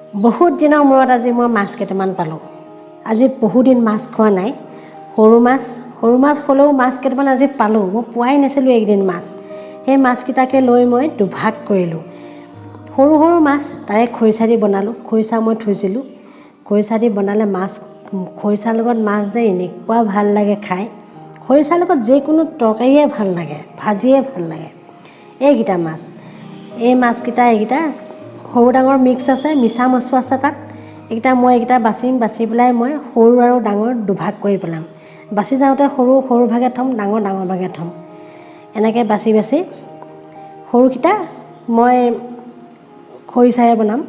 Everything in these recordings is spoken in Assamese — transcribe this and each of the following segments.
বহুত দিনৰ মূৰত আজি মই মাছ কেইটামান পালোঁ। আজি বহুদিন মাছ খোৱা নাই। সৰু মাছ হ'লেও মাছ কেইটামান আজি পালোঁ। মই পোৱাই নাছিলোঁ এইকেইদিন মাছ। সেই মাছকেইটাকে লৈ মই দুভাগ কৰিলোঁ। সৰু সৰু মাছ তাৰে খৰিচা দি বনালোঁ। খৰিচা মই থৈছিলোঁ। খৰিচা দি বনালে মাছ, খৰিচাৰ লগত মাছ যে এনেকুৱা ভাল লাগে খাই। খৰিচাৰ লগত যিকোনো তৰকাৰীয়ে ভাল লাগে, ভাজিয়ে ভাল লাগে। এইকেইটা মাছ, এই মাছকেইটা এইকেইটা সৰু ডাঙৰ মিক্স আছে, মিছা মাছো আছে তাত। এইকেইটা বাচিম, বাচি পেলাই মই সৰু আৰু ডাঙৰ দুভাগ কৰি পেলাম। বাচি যাওঁতে সৰু সৰু ভাগে থ'ম, ডাঙৰ ডাঙৰ ভাগে থ'ম। এনেকৈ বাচি বাচি সৰুকেইটা মই খৰিচাৰে বনাম।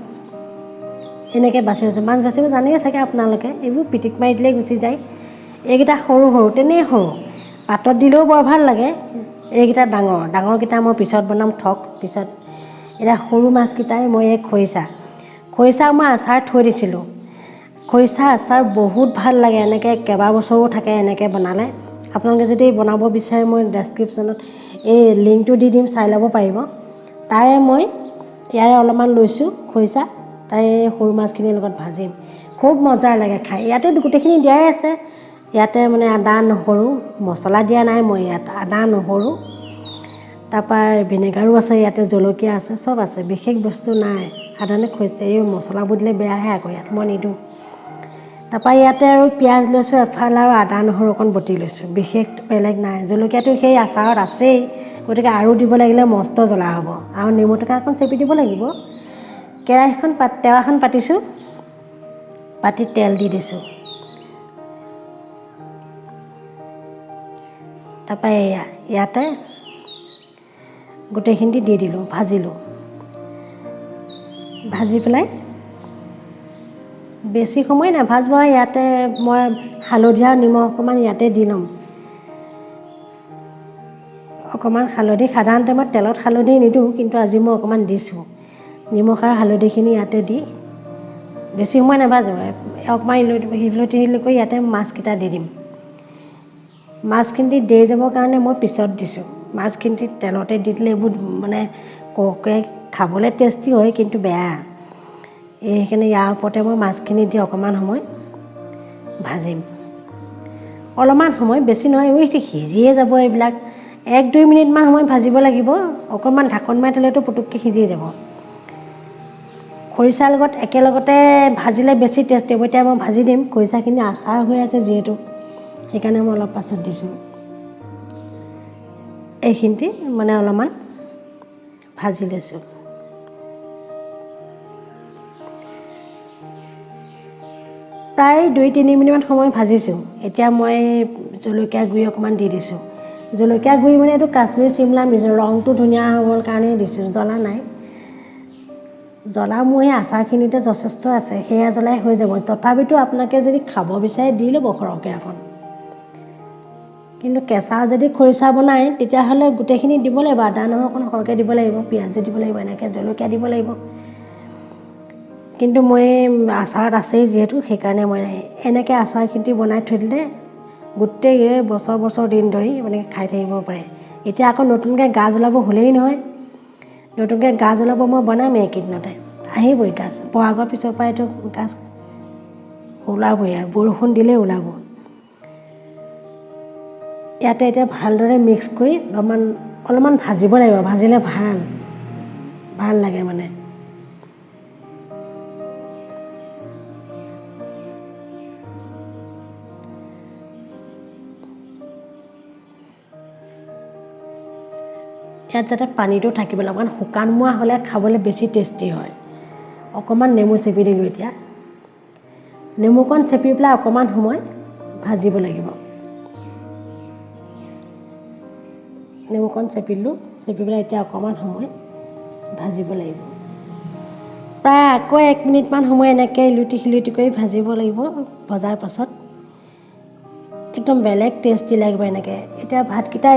এনেকৈ বাচি আছোঁ। মাছ বাচিব জানেই চাগে আপোনালোকে, এইবোৰ পিটিক মাৰি দিলেই গুচি যায়। এইকেইটা সৰু সৰু, তেনেই সৰু, পাতত দিলেও বৰ ভাল লাগে। এইকেইটা ডাঙৰকেইটা মই পিছত বনাম পিছত। এতিয়া সৰু মাছকেইটাই মই এই খৰিচা মই আচাৰ থৈ দিছিলোঁ। খৰিচা আচাৰ বহুত ভাল লাগে, এনেকৈ কেইবাবছৰো থাকে এনেকৈ বনালে। আপোনালোকে যদি বনাব বিচাৰে মই ডেছক্ৰিপশ্যনত এই লিংকটো দি দিম, চাই ল'ব পাৰিব। তাৰে মই ইয়াৰে অলপমান লৈছোঁ খৰিচা, তাৰে সৰু মাছখিনিৰ লগত ভাজিম। খুব মজাৰ লাগে খাই। ইয়াতে গোটেইখিনি দিয়াই আছে। ইয়াতে মানে আদা নহৰু মছলা দিয়া নাই মই ইয়াত। আদা নহৰু, তাৰপৰা ভিনেগাৰো আছে, ইয়াতে জলকীয়া আছে, চব আছে, বিশেষ বস্তু নাই। সাধাৰণতে খৰিচা এই মছলাবোৰ দিলে বেয়াহে আকৌ, ইয়াত মই নিদিওঁ। তাৰপৰা ইয়াতে আৰু পিঁয়াজ লৈছোঁ এফাল আৰু আদা নহৰু অকণ বটি লৈছোঁ, বিশেষ বেলেগ নাই। জলকীয়াটো সেই আচাৰত আছেই, গতিকে আৰু দিব লাগিলে মস্ত জ্বলা হ'ব। আৰু নেমু টেঙা অকণ চেপি দিব লাগিব। টাৱাখন পাতিছোঁ, পাতি তেল দি দিছোঁ। তাৰপৰা ইয়াতে গোটেইখিনি দি দিলোঁ, ভাজিলোঁ। ভাজি পেলাই বেছি সময় নাভাজব। ইয়াতে মই হালধীয়া নিমখ অকণমান ইয়াতে দি ল'ম। অকণমান হালধি, সাধাৰণতে মই তেলত হালধি নিদিওঁ, কিন্তু আজি মই অকণমান দিছোঁ। নিমখ আৰু হালধিখিনি ইয়াতে দি বেছি সময় নাভাজোঁ। অকণমান ইলতি কৰি ইয়াতে মাছকেইটা দি দিম। মাছখিনি দেই যাবৰ কাৰণে মই পিছত দিছোঁ। মাছখিনি তেলতে দি দিলে এইবোৰ মানে খাবলৈ টেষ্টি হয়, কিন্তু বেয়া। সেইখিনি ইয়াৰ ওপৰতে মই মাছখিনি দি অকণমান সময় ভাজিম। অলপমান সময়, বেছি নহয়, সিজিয়ে যাব এইবিলাক। 1-2 মিনিটমান সময় ভাজিব লাগিব। অকণমান ঢাকোন মাৰি থ'লেতো পুটুককৈ সিজিয়ে যাব। খৰিচাৰ লগত একেলগতে ভাজিলে বেছি টেষ্টি হ'ব। এতিয়া মই ভাজি দিম। খৰিচাখিনি আচাৰ হৈ আছে যিহেতু, সেইকাৰণে মই অলপ পাছত দিছোঁ। এইখিনিতে মানে অলপমান ভাজি লৈছোঁ। প্ৰায় 2-3 মিনিটমান সময় ভাজিছোঁ। এতিয়া মই জলকীয়া গুড়ি অকণমান দি দিছোঁ। জলকীয়া গুড়ি মানে এইটো কাশ্মীৰ চিমলা মিৰ্চ, ৰংটো ধুনীয়া হ'বৰ কাৰণেই দিছোঁ, জ্বলা নাই। জ্বলা মোৰ এই আচাৰখিনিতে যথেষ্ট আছে, সেয়া জ্বলাই হৈ যাব। তথাপিতো আপোনালোকে যদি খাব বিচাৰে দি ল'ব সৰহকৈ অকণ। কিন্তু কেঁচা যদি খৰিচা বনায় তেতিয়াহ'লে গোটেইখিনি দিব লাগিব। আদা নহৰু অকণ সৰহকৈ দিব লাগিব, পিঁয়াজো দিব লাগিব, এনেকৈ জলকীয়া দিব লাগিব। কিন্তু মই আচাৰত আছেই যিহেতু, সেইকাৰণে মই এনেকৈ আচাৰখিনি বনাই থৈ দিলে গোটেই বছৰ দিন ধৰি মানে খাই থাকিব পাৰে। এতিয়া আকৌ নতুনকৈ গাজ ওলাব হ'লেই নহয়। নতুনকৈ গাজ ওলাব, মই বনাম এইকেইদিনতে। আহিবই গাজ, বহাগৰ পিছৰ পৰা এইটো গাজ ওলাবই আৰু, বৰষুণ দিলেই ওলাব। ইয়াতে এতিয়া ভালদৰে মিক্স কৰি অলপমান ভাজিব লাগিব। ভাজিলে ভাল লাগে মানে। ইয়াত যাতে পানীটো থাকিব লাগিব, কাৰণ শুকান মুৱা হ'লে খাবলৈ বেছি টেষ্টি হয়। অকণমান নেমু চেপি দিলোঁ। এতিয়া নেমুকণ চেপি পেলাই অকণমান সময় ভাজিব লাগিব। নেমুকণ চেপিলোঁ, চেপি পেলাই এতিয়া অকণমান সময় ভাজিব লাগিব। প্ৰায় আকৌ 1 মিনিটমান সময় এনেকৈ ইলুটি কৰি ভাজিব লাগিব। ভজাৰ পাছত একদম বেলেগ টেষ্টি লাগিব এনেকৈ। এতিয়া ভাতকেইটা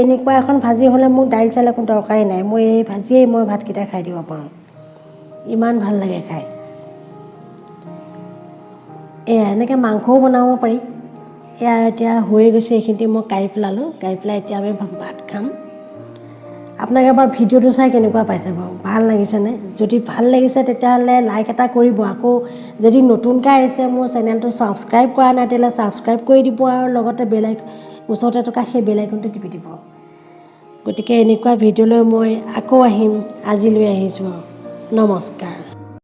এনেকুৱা এখন ভাজি হ'লে মোৰ দাইল চাইল একো দৰকাৰেই নাই। মই এই ভাজিয়েই মই ভাতকেইটা খাই দিব পাৰোঁ, ইমান ভাল লাগে খাই। এনেকৈ মাংসও বনাব পাৰি। এতিয়া হৈ গৈছে, এইখিনি মই কাঢ়ি পেলালোঁ। কাঢ়ি পেলাই এতিয়া আমি ভাত খাম। আপোনাক এবাৰ ভিডিঅ'টো চাই কেনেকুৱা পাইছে বাৰু ভাল লাগিছেনে যদি ভাল লাগিছে তেতিয়াহ'লে লাইক এটা কৰিব আকৌ যদি নতুনকৈ আহিছে মোৰ চেনেলটো ছাবস্ক্ৰাইব কৰা নাই তেতিয়াহ'লে ছাবস্ক্ৰাইব কৰি দিব আৰু লগতে ওচৰতে থকা সেই বেল আইকনটো টিপি দিব গতিকে এনেকুৱা ভিডিঅ'লৈ মই আকৌ আহিম আজিলৈ আহিছোঁ নমস্কাৰ